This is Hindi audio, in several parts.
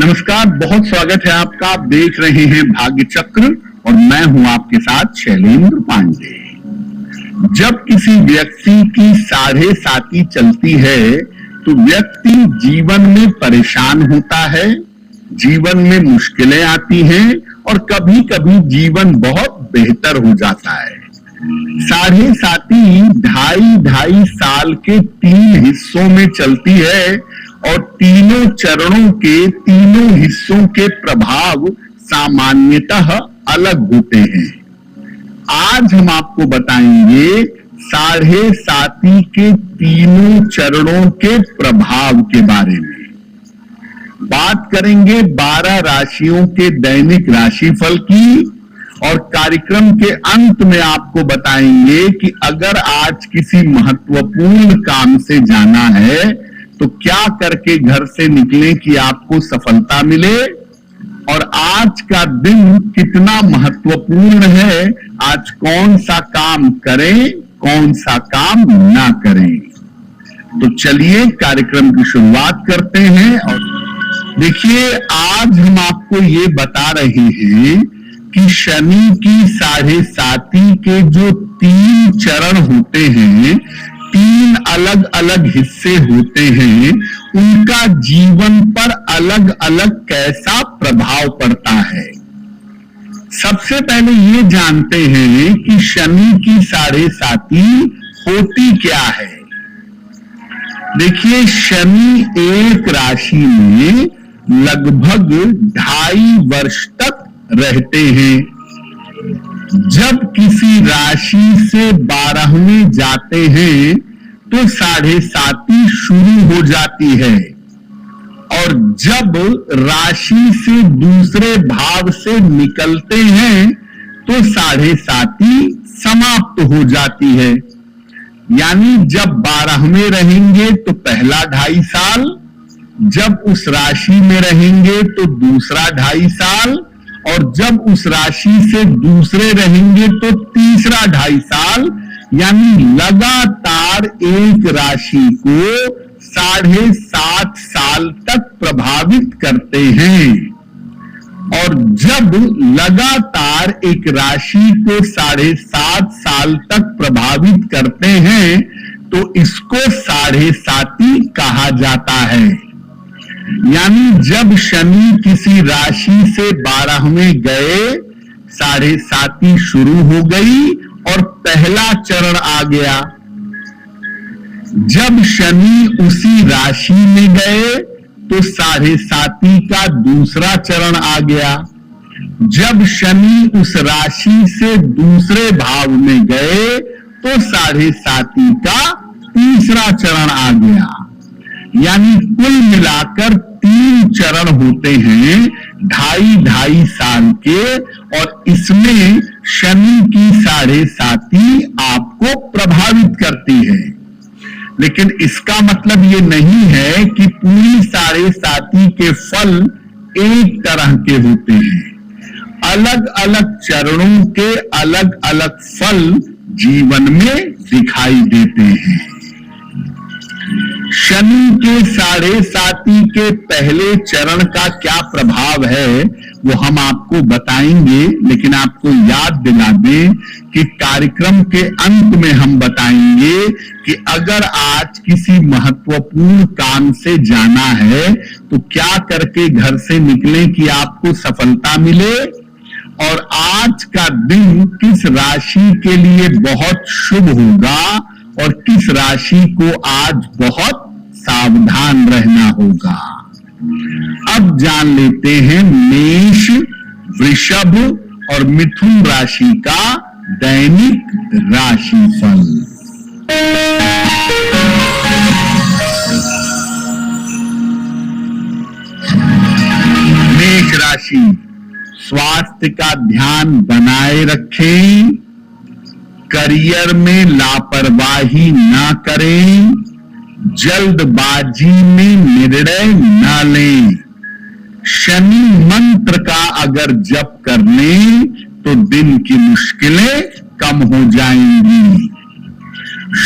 नमस्कार, बहुत स्वागत है आपका। आप देख रहे हैं भाग्य चक्र और मैं हूं आपके साथ शैलेंद्र पांडे। जब किसी व्यक्ति की 7.5 चलती है तो व्यक्ति जीवन में परेशान होता है, जीवन में मुश्किलें आती हैं और कभी कभी जीवन बहुत बेहतर हो जाता है। 7.5 ढाई साल के 3 हिस्सों में चलती है और तीनों चरणों के तीनों हिस्सों के प्रभाव सामान्यतः अलग होते हैं। आज हम आपको बताएंगे 7.5 के तीनों चरणों के प्रभाव के बारे में। बात करेंगे 12 राशियों के दैनिक राशिफल की और कार्यक्रम के अंत में आपको बताएंगे कि अगर आज किसी महत्वपूर्ण काम से जाना है तो क्या करके घर से निकलें कि आपको सफलता मिले, और आज का दिन कितना महत्वपूर्ण है, आज कौन सा काम करें कौन सा काम ना करें। तो चलिए कार्यक्रम की शुरुआत करते हैं। और देखिए, आज हम आपको ये बता रहे हैं कि शनि की 7.5 के जो 3 चरण होते हैं, 3 अलग अलग हिस्से होते हैं, उनका जीवन पर अलग अलग कैसा प्रभाव पड़ता है। सबसे पहले ये जानते हैं कि शनि की 7.5 होती क्या है। देखिए, शनि एक राशि में लगभग 2.5 वर्ष तक रहते हैं। जब किसी राशि से 12वें जाते हैं तो 7.5 शुरू हो जाती है और जब राशि से दूसरे भाव से निकलते हैं तो 7.5 समाप्त हो जाती है। यानी जब 12वें रहेंगे तो पहला 2.5 साल, जब उस राशि में रहेंगे तो दूसरा 2.5 साल, और जब उस राशि से दूसरे रहेंगे तो तीसरा 2.5 साल। यानी लगातार एक राशि को 7.5 साल तक प्रभावित करते हैं। और जब लगातार एक राशि को 7.5 साल तक प्रभावित करते हैं तो इसको 7.5 कहा जाता है। यानी जब शनि किसी राशि से 12वें गए, 7.5 शुरू हो गई और पहला चरण आ गया। जब शनि उसी राशि में गए तो 7.5 का दूसरा चरण आ गया। जब शनि उस राशि से दूसरे भाव में गए तो 7.5 का तीसरा चरण आ गया। यानी कुल मिलाकर 3 चरण होते हैं 2.5 साल के, और इसमें शनि की 7.5 आपको प्रभावित करती है। लेकिन इसका मतलब ये नहीं है कि पूरी 7.5 के फल एक तरह के होते हैं। अलग अलग चरणों के अलग अलग फल जीवन में दिखाई देते हैं। शनि के 7.5 के पहले चरण का क्या प्रभाव है वो हम आपको बताएंगे, लेकिन आपको याद दिला दें कि कार्यक्रम के अंत में हम बताएंगे कि अगर आज किसी महत्वपूर्ण काम से जाना है तो क्या करके घर से निकलें कि आपको सफलता मिले, और आज का दिन किस राशि के लिए बहुत शुभ होगा और किस राशि को आज बहुत सावधान रहना होगा। अब जान लेते हैं मेष, वृषभ और मिथुन राशि का दैनिक राशिफल। मेष राशि, स्वास्थ्य का ध्यान बनाए रखें, करियर में लापरवाही ना करें, जल्दबाजी में निर्णय ना लें। शनि मंत्र का अगर जप कर लें तो दिन की मुश्किलें कम हो जाएंगी।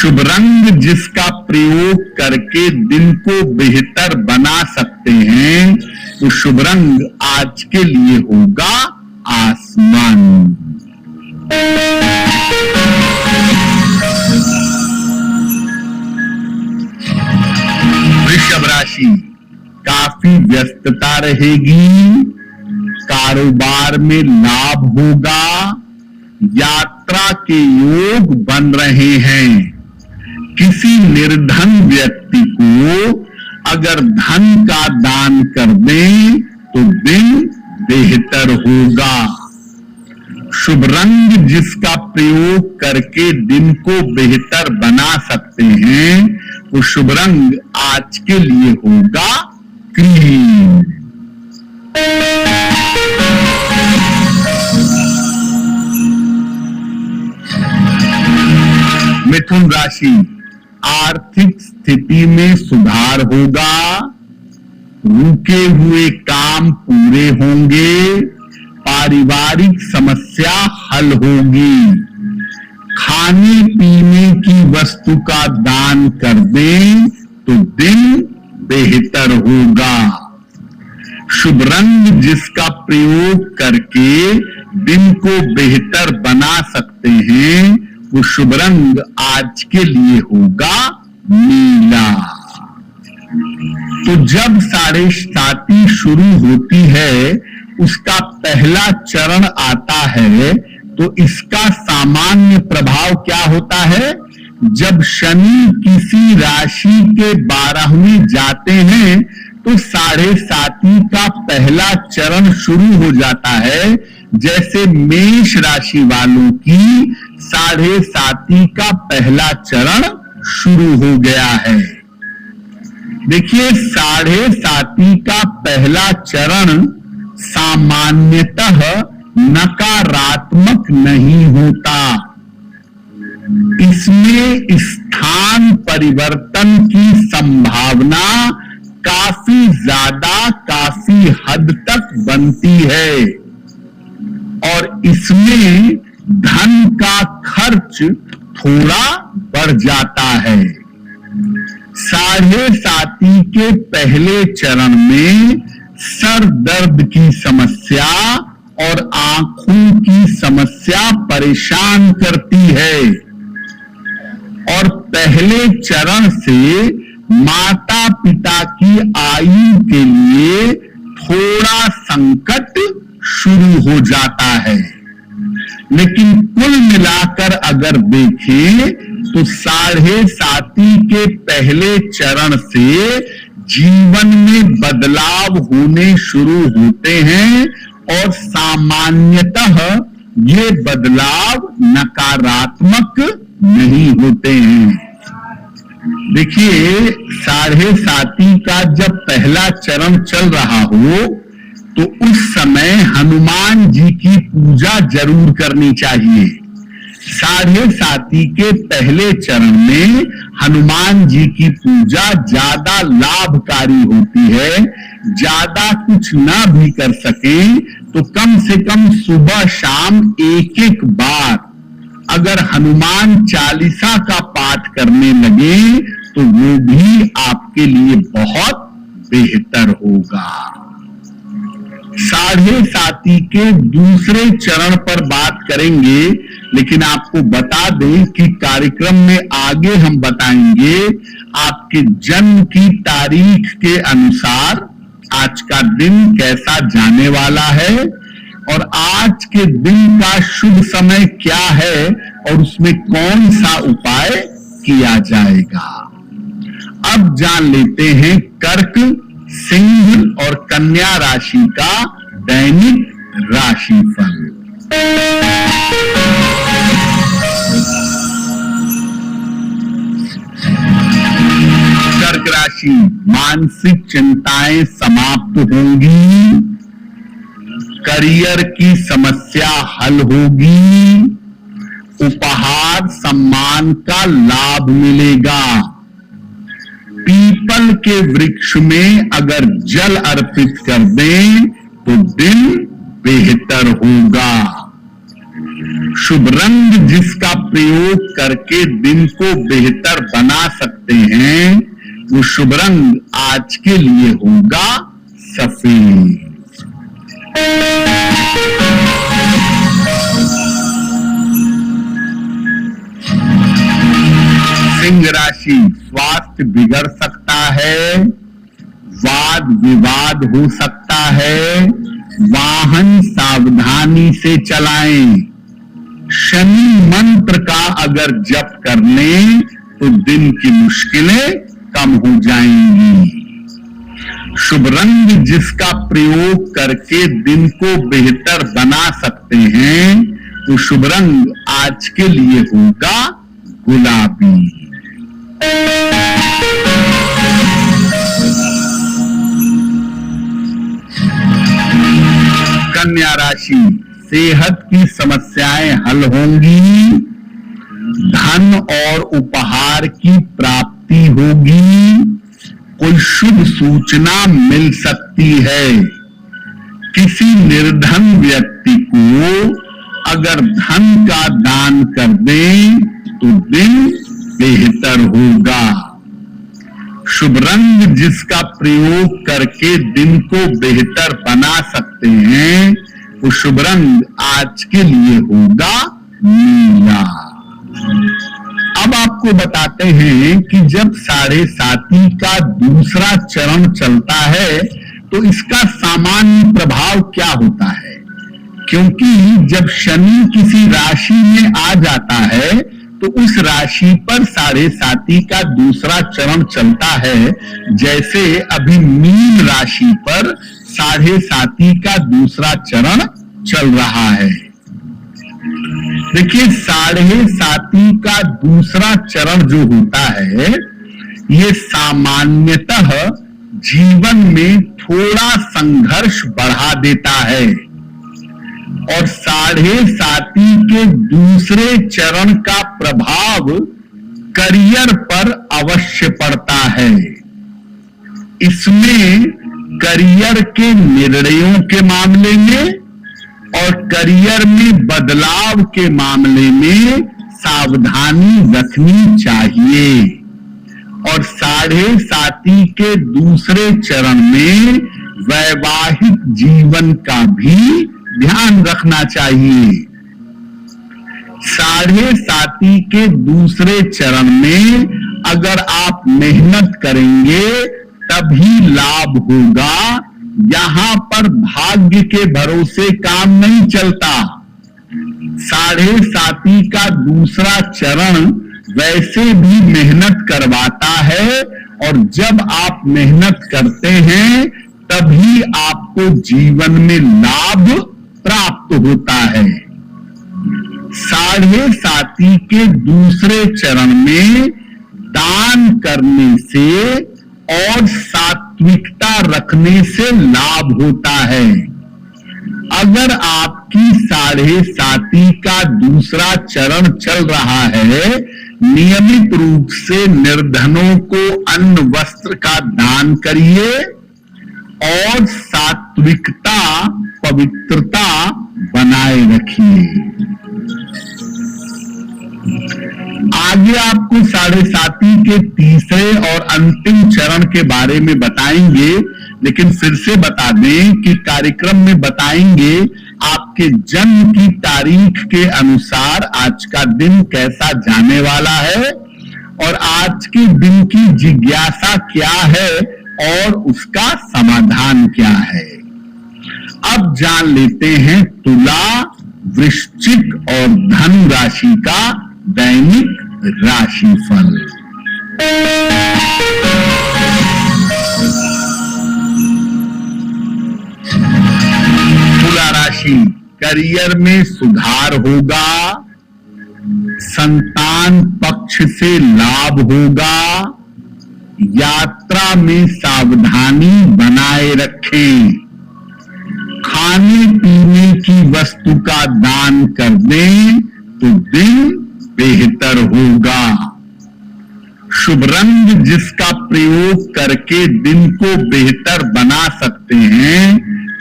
शुभ रंग जिसका प्रयोग करके दिन को बेहतर बना सकते हैं, तो शुभ रंग आज के लिए होगा आसमान। वृषभ राशि, काफी व्यस्तता रहेगी, कारोबार में लाभ होगा, यात्रा के योग बन रहे हैं। किसी निर्धन व्यक्ति को अगर धन का दान कर दें तो दिन बेहतर होगा। शुभ रंग जिसका प्रयोग करके दिन को बेहतर बना सकते हैं, वो शुभ रंग आज के लिए होगा क्रीम। मिथुन राशि, आर्थिक स्थिति में सुधार होगा, रुके हुए काम पूरे होंगे, पारिवारिक समस्या हल होगी। खाने पीने की वस्तु का दान कर दें तो दिन बेहतर होगा। शुभ रंग जिसका प्रयोग करके दिन को बेहतर बना सकते हैं, वो शुभ रंग आज के लिए होगा नीला। तो जब 7.5 शुरू होती है, उसका पहला चरण आता है, तो इसका सामान्य प्रभाव क्या होता है? जब शनि किसी राशि के 12वें जाते हैं तो 7.5 का पहला चरण शुरू हो जाता है। जैसे मेष राशि वालों की 7.5 का पहला चरण शुरू हो गया है। देखिए, 7.5 का पहला चरण सामान्यतः नकारात्मक नहीं होता। इसमें स्थान परिवर्तन की संभावना काफी ज्यादा, काफी हद तक बनती है और इसमें धन का खर्च थोड़ा बढ़ जाता है। 7.5 के पहले चरण में सर दर्द की समस्या और आंखों की समस्या परेशान करती है और पहले चरण से माता पिता की आयु के लिए थोड़ा संकट शुरू हो जाता है। लेकिन कुल मिलाकर अगर देखें तो 7.5 के पहले चरण से जीवन में बदलाव होने शुरू होते हैं और सामान्यतः ये बदलाव नकारात्मक नहीं होते हैं। देखिए, 7.5 का जब पहला चरण चल रहा हो तो उस समय हनुमान जी की पूजा जरूर करनी चाहिए। 7.5 के पहले चरण में हनुमान जी की पूजा ज्यादा लाभकारी होती है। ज्यादा कुछ ना भी कर सके तो कम से कम सुबह शाम एक बार अगर हनुमान चालीसा का पाठ करने लगे तो वो भी आपके लिए बहुत बेहतर होगा। 7.5 के दूसरे चरण पर बात करेंगे, लेकिन आपको बता दें कि कार्यक्रम में आगे हम बताएंगे आपके जन्म की तारीख के अनुसार आज का दिन कैसा जाने वाला है और आज के दिन का शुभ समय क्या है और उसमें कौन सा उपाय किया जाएगा। अब जान लेते हैं कर्क, सिंह और कन्या राशि का दैनिक राशिफल। कर्क राशि, मानसिक चिंताएं समाप्त होंगी, करियर की समस्या हल होगी, उपहार सम्मान का लाभ मिलेगा। पीपल के वृक्ष में अगर जल अर्पित कर दें तो दिन बेहतर होगा। शुभ रंग जिसका प्रयोग करके दिन को बेहतर बना सकते हैं, वो शुभ रंग आज के लिए होगा सफेद। सिंह राशि, स्वास्थ्य बिगड़ सकता है, वाद विवाद हो सकता है, वाहन सावधानी से चलाएं। शनि मंत्र का अगर जप कर लें तो दिन की मुश्किलें कम हो जाएंगी। शुभ रंग जिसका प्रयोग करके दिन को बेहतर बना सकते हैं, वो शुभ रंग आज के लिए होगा गुलाबी। कन्या राशि, सेहत की समस्याएं हल होंगी, धन और उपहार की प्राप्ति होगी, कोई शुभ सूचना मिल सकती है। किसी निर्धन व्यक्ति को अगर धन का दान कर दें तो दिन बेहतर होगा। शुभ रंग जिसका प्रयोग करके दिन को बेहतर बना सकते हैं, वो शुभ रंग आज के लिए होगा नीला। अब आपको बताते हैं कि जब 7.5 का दूसरा चरण चलता है तो इसका सामान्य प्रभाव क्या होता है। क्योंकि जब शनि किसी राशि में आ जाता है तो उस राशि पर 7.5 का दूसरा चरण चलता है। जैसे अभी मीन राशि पर 7.5 का दूसरा चरण चल रहा है। देखिए 7.5 का दूसरा चरण जो होता है, ये सामान्यतः जीवन में थोड़ा संघर्ष बढ़ा देता है और 7.5 के दूसरे चरण का प्रभाव करियर पर अवश्य पड़ता है। इसमें करियर के निर्णयों के मामले में और करियर में बदलाव के मामले में सावधानी रखनी चाहिए। और 7.5 के दूसरे चरण में वैवाहिक जीवन का भी ध्यान रखना चाहिए। 7.5 के दूसरे चरण में अगर आप मेहनत करेंगे तभी लाभ होगा। यहां पर भाग्य के भरोसे काम नहीं चलता। 7.5 का दूसरा चरण वैसे भी मेहनत करवाता है और जब आप मेहनत करते हैं तभी आपको जीवन में लाभ प्राप्त होता है। 7.5 के दूसरे चरण में दान करने से और सात्विकता रखने से लाभ होता है। अगर आपकी 7.5 का दूसरा चरण चल रहा है, नियमित रूप से निर्धनों को अन्न वस्त्र का दान करिए और सात्विकता पवित्रता बनाए रखिए। आगे आपको 7.5 के तीसरे और अंतिम चरण के बारे में बताएंगे, लेकिन फिर से बता दें कि कार्यक्रम में बताएंगे आपके जन्म की तारीख के अनुसार आज का दिन कैसा जाने वाला है और आज के दिन की जिज्ञासा क्या है और उसका समाधान क्या है। अब जान लेते हैं तुला, वृश्चिक और धनु राशि का दैनिक राशिफल। तुला राशि, करियर में सुधार होगा, संतान पक्ष से लाभ होगा, यात्रा में सावधानी बनाए रखें, खाने पीने की वस्तु का दान कर दें तो दिन बेहतर होगा। शुभ रंग जिसका प्रयोग करके दिन को बेहतर बना सकते हैं,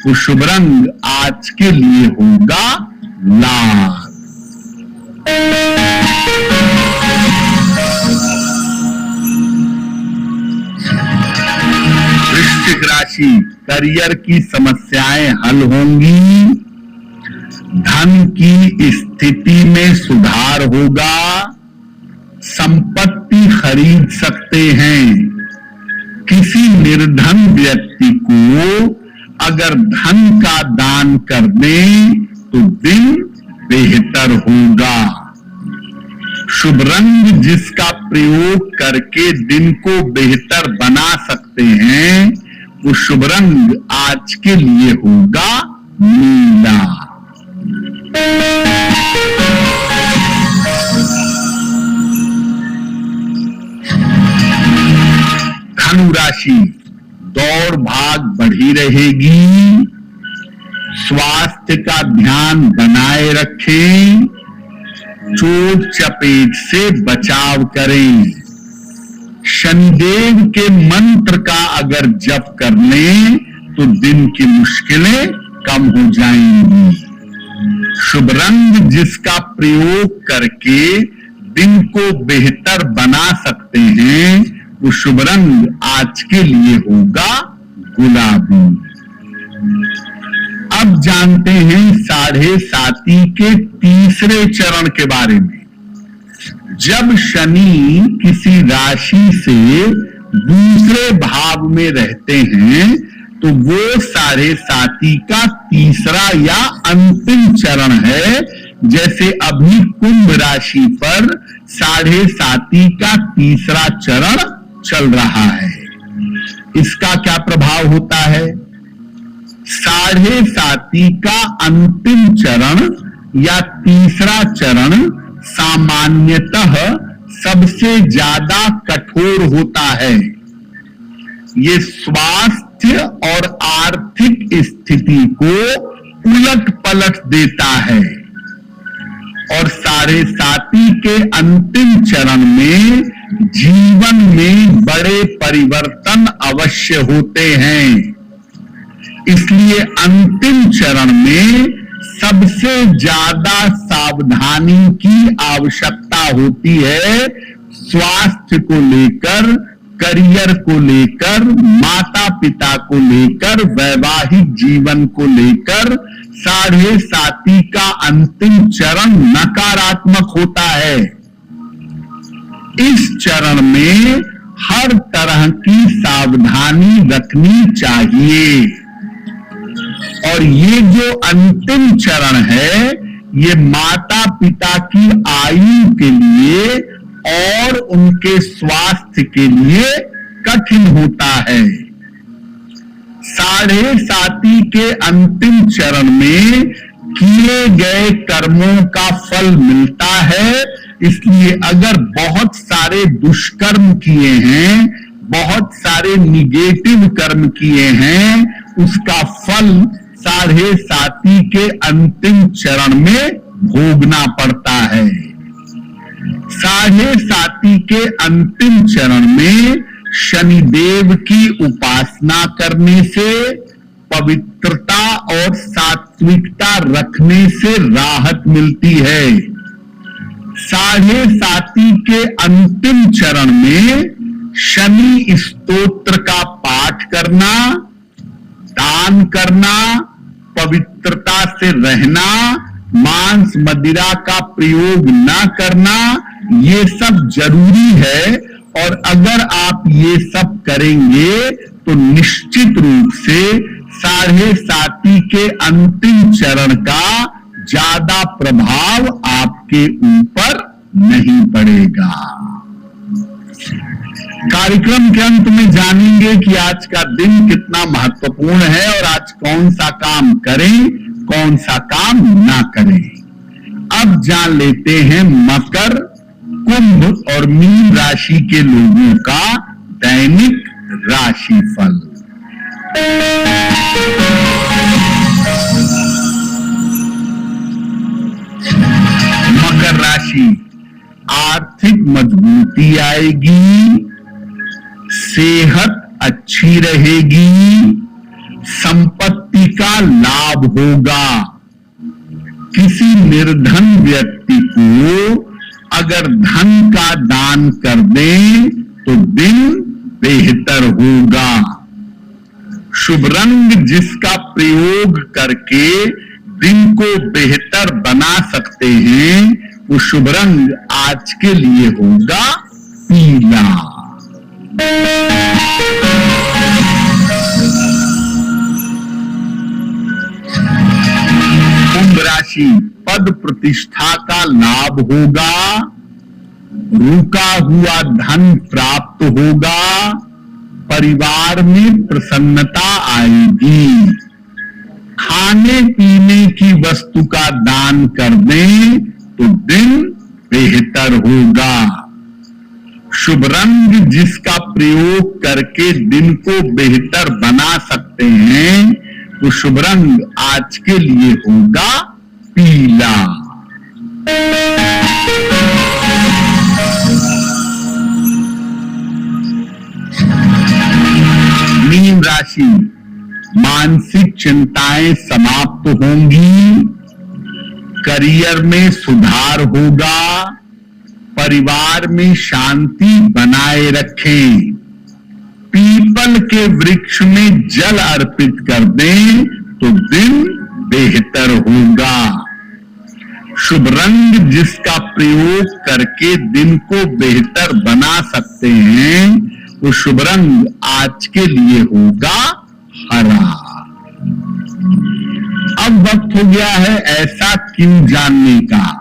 वो शुभ रंग आज के लिए होगा लाल। राशि, करियर की समस्याएं हल होंगी, धन की स्थिति में सुधार होगा, संपत्ति खरीद सकते हैं। किसी निर्धन व्यक्ति को अगर धन का दान कर दें तो दिन बेहतर होगा। शुभ रंग जिसका प्रयोग करके दिन को बेहतर बना सकते हैं वो शुभ रंग आज के लिए होगा नीला। धनु राशि, दौड़ भाग बढ़ी रहेगी, स्वास्थ्य का ध्यान बनाए रखें, चोट चपेट से बचाव करें। शनिदेव के मंत्र का अगर जप कर लें तो दिन की मुश्किलें कम हो जाएंगी। शुभ रंग जिसका प्रयोग करके दिन को बेहतर बना सकते हैं वो शुभ रंग आज के लिए होगा गुलाबी। अब जानते हैं 7.5 के तीसरे चरण के बारे में। जब शनि किसी राशि से दूसरे भाव में रहते हैं तो वो 7.5 का तीसरा या अंतिम चरण है। जैसे अभी कुंभ राशि पर 7.5 का तीसरा चरण चल रहा है। इसका क्या प्रभाव होता है? 7.5 का अंतिम चरण या तीसरा चरण सामान्यतः सबसे ज्यादा कठोर होता है। ये स्वास्थ्य और आर्थिक स्थिति को उलट पलट देता है और 7.5 के अंतिम चरण में जीवन में बड़े परिवर्तन अवश्य होते हैं। इसलिए अंतिम चरण में सबसे ज्यादा सावधानी की आवश्यकता होती है। स्वास्थ्य को लेकर, करियर को लेकर, माता पिता को लेकर, वैवाहिक जीवन को लेकर 7.5 का अंतिम चरण नकारात्मक होता है। इस चरण में हर तरह की सावधानी रखनी चाहिए और ये जो अंतिम चरण है ये माता पिता की आयु के लिए और उनके स्वास्थ्य के लिए कठिन होता है। 7.5 के अंतिम चरण में किए गए कर्मों का फल मिलता है। इसलिए अगर बहुत सारे दुष्कर्म किए हैं, बहुत सारे निगेटिव कर्म किए हैं, उसका फल 7.5 के अंतिम चरण में भोगना पड़ता है। 7.5 के अंतिम चरण में शनिदेव की उपासना करने से, पवित्रता और सात्विकता रखने से राहत मिलती है। 7.5 के अंतिम चरण में शनि स्तोत्र का पाठ करना, दान करना, पवित्रता से रहना, मांस मदिरा का प्रयोग न करना, ये सब जरूरी है। और अगर आप ये सब करेंगे तो निश्चित रूप से 7.5 के अंतिम चरण का ज्यादा प्रभाव आपके ऊपर नहीं पड़ेगा। कार्यक्रम के अंत में जानेंगे कि आज का दिन कितना महत्वपूर्ण है और आज कौन सा काम करें, कौन सा काम ना करें। अब जान लेते हैं मकर, कुंभ और मीन राशि के लोगों का दैनिक राशिफल। मकर राशि, आर्थिक मजबूती आएगी, सेहत अच्छी रहेगी, संपत्ति का लाभ होगा। किसी निर्धन व्यक्ति को अगर धन का दान कर दें तो दिन बेहतर होगा। शुभ रंग जिसका प्रयोग करके दिन को बेहतर बना सकते हैं, वो शुभ रंग आज के लिए होगा पीला। कुंभ राशि, पद प्रतिष्ठा का लाभ होगा, रुका हुआ धन प्राप्त होगा, परिवार में प्रसन्नता आएगी, खाने पीने की वस्तु का दान कर दें तो दिन बेहतर होगा। शुभ रंग जिसका प्रयोग करके दिन को बेहतर बना सकते हैं, तो शुभ रंग आज के लिए होगा पीला। मीन राशि, मानसिक चिंताएं समाप्त होंगी, करियर में सुधार होगा, परिवार में शांति बनाए रखें, पीपल के वृक्ष में जल अर्पित कर दें तो दिन बेहतर होगा। शुभ रंग जिसका प्रयोग करके दिन को बेहतर बना सकते हैं, वो शुभ रंग आज के लिए होगा हरा। अब वक्त हो गया है ऐसा क्यों जानने का।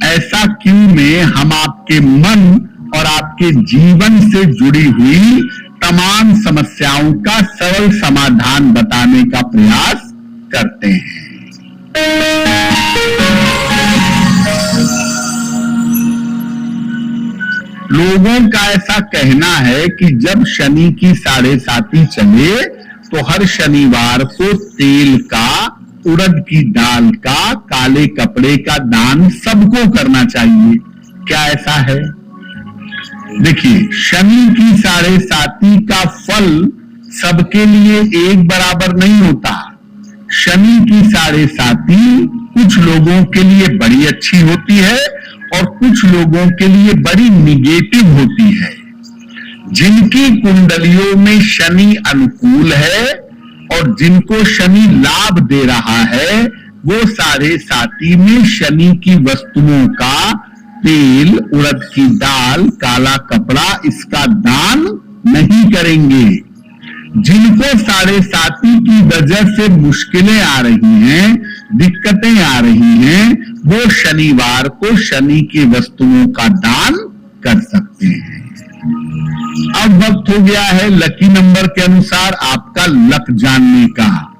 ऐसा क्यों में हम आपके मन और आपके जीवन से जुड़ी हुई तमाम समस्याओं का सरल समाधान बताने का प्रयास करते हैं। लोगों का ऐसा कहना है कि जब शनि की 7.5 चले तो हर शनिवार को तेल का, उड़द की दाल का, काले कपड़े का दान सबको करना चाहिए। क्या ऐसा है? देखिए, शनि की 7.5 का फल सबके लिए एक बराबर नहीं होता। शनि की 7.5 कुछ लोगों के लिए बड़ी अच्छी होती है और कुछ लोगों के लिए बड़ी निगेटिव होती है। जिनकी कुंडलियों में शनि अनुकूल है और जिनको शनि लाभ दे रहा है, वो 7.5 में शनि की वस्तुओं का, तेल, उड़द की दाल, काला कपड़ा, इसका दान नहीं करेंगे। जिनको 7.5 की वजह से मुश्किलें आ रही हैं, दिक्कतें आ रही हैं, वो शनिवार को शनि की वस्तुओं का दान कर सकते हैं। अब वक्त हो गया है लकी नंबर के अनुसार आपका लक जानने का।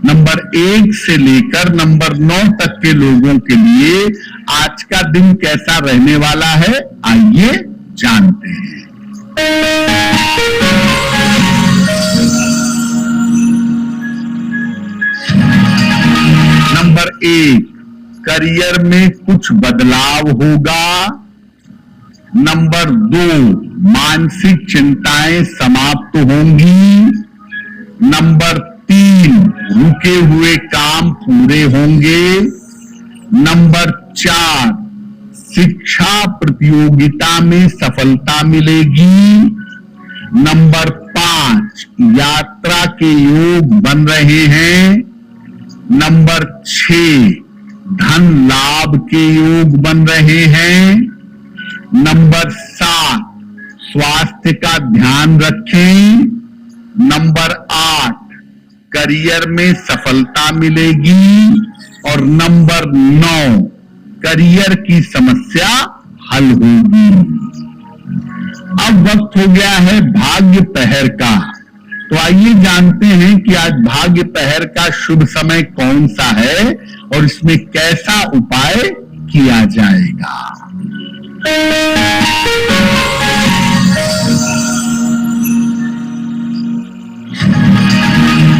नंबर 1 से लेकर नंबर 9 तक के लोगों के लिए आज का दिन कैसा रहने वाला है, आइए जानते हैं। नंबर 1, करियर में कुछ बदलाव होगा। नंबर 2, मानसिक चिंताएं समाप्त होंगी। नंबर 3, रुके हुए काम पूरे होंगे। नंबर 4, शिक्षा प्रतियोगिता में सफलता मिलेगी। नंबर 5, यात्रा के योग बन रहे हैं। नंबर 6, धन लाभ के योग बन रहे हैं। नंबर 7, स्वास्थ्य का ध्यान रखें। नंबर 8, करियर में सफलता मिलेगी। और नंबर 9, करियर की समस्या हल होगी। अब वक्त हो गया है भाग्य पहर का। तो आइए जानते हैं कि आज भाग्य पहर का शुभ समय कौन सा है और इसमें कैसा उपाय किया जाएगा।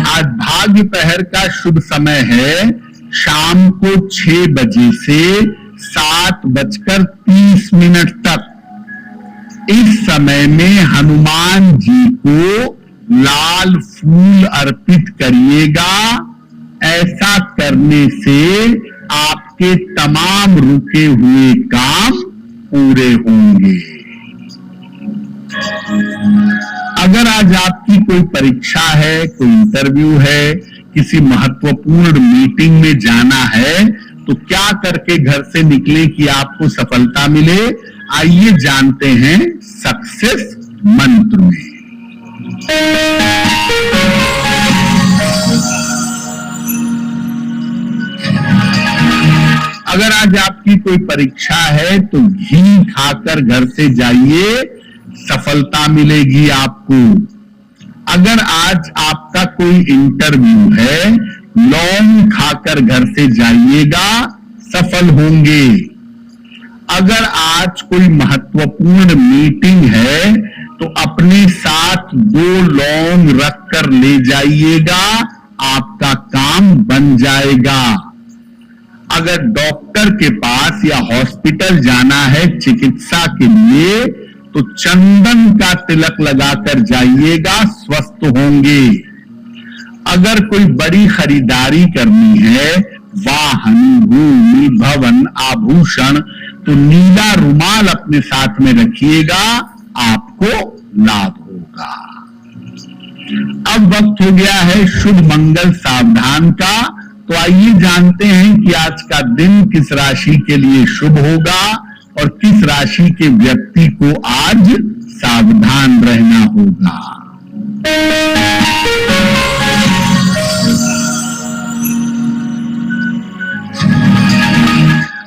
आज भाग्य पहर का शुभ समय है शाम को 6 बजे से 7:30 तक। इस समय में हनुमान जी को लाल फूल अर्पित करिएगा। ऐसा करने से आपके तमाम रुके हुए काम पूरे होंगे। अगर आज आपकी कोई परीक्षा है, कोई इंटरव्यू है, किसी महत्वपूर्ण मीटिंग में जाना है, तो क्या करके घर से निकले कि आपको सफलता मिले? आइए जानते हैं सक्सेस मंत्र में। अगर आज आपकी कोई परीक्षा है तो घी खाकर घर से जाइए, सफलता मिलेगी आपको। अगर आज आपका कोई इंटरव्यू है, लौंग खाकर घर से जाइएगा, सफल होंगे। अगर आज कोई महत्वपूर्ण मीटिंग है तो अपने साथ 2 लौंग रखकर ले जाइएगा, आपका काम बन जाएगा। अगर डॉक्टर के पास या हॉस्पिटल जाना है चिकित्सा के लिए तो चंदन का तिलक लगाकर जाइएगा, स्वस्थ होंगे। अगर कोई बड़ी खरीदारी करनी है, वाहन, भूमि, भवन, आभूषण, तो नीला रुमाल अपने साथ में रखिएगा, आपको लाभ होगा। अब वक्त हो गया है शुभ मंगल सावधान का, तो आइए जानते हैं कि आज का दिन किस राशि के लिए शुभ होगा और किस राशि के व्यक्ति को आज सावधान रहना होगा।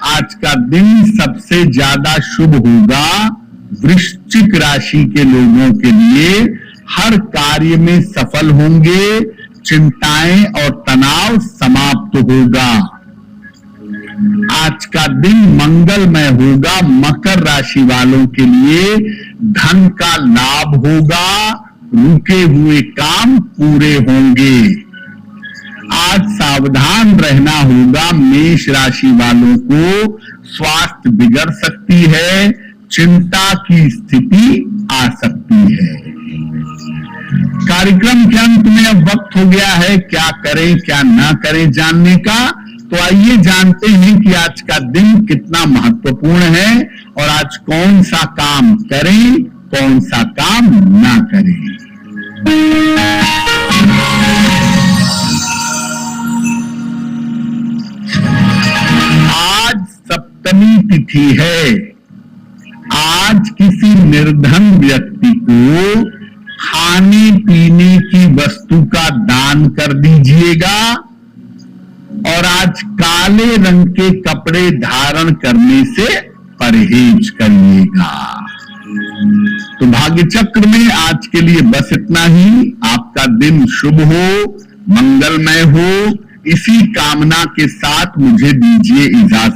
आज का दिन सबसे ज्यादा शुभ होगा वृश्चिक राशि के लोगों के लिए। हर कार्य में सफल होंगे, चिंताएं और तनाव समाप्त होगा। आज का दिन मंगलमय होगा मकर राशि वालों के लिए। धन का लाभ होगा, रुके हुए काम पूरे होंगे। आज सावधान रहना होगा मेष राशि वालों को, स्वास्थ्य बिगड़ सकती है, चिंता की स्थिति आ सकती है। कार्यक्रम के अंत में अब वक्त हो गया है क्या करें क्या ना करें जानने का, तो आइए जानते हैं कि आज का दिन कितना महत्वपूर्ण है और आज कौन सा काम करें, कौन सा काम ना करें। आज सप्तमी तिथि है। आज किसी निर्धन व्यक्ति को खाने पीने की वस्तु का दान कर दीजिएगा और आज काले रंग के कपड़े धारण करने से परहेज करिएगा। तो भाग्य चक्र में आज के लिए बस इतना ही। आपका दिन शुभ हो, मंगलमय हो, इसी कामना के साथ मुझे दीजिए इजाजत।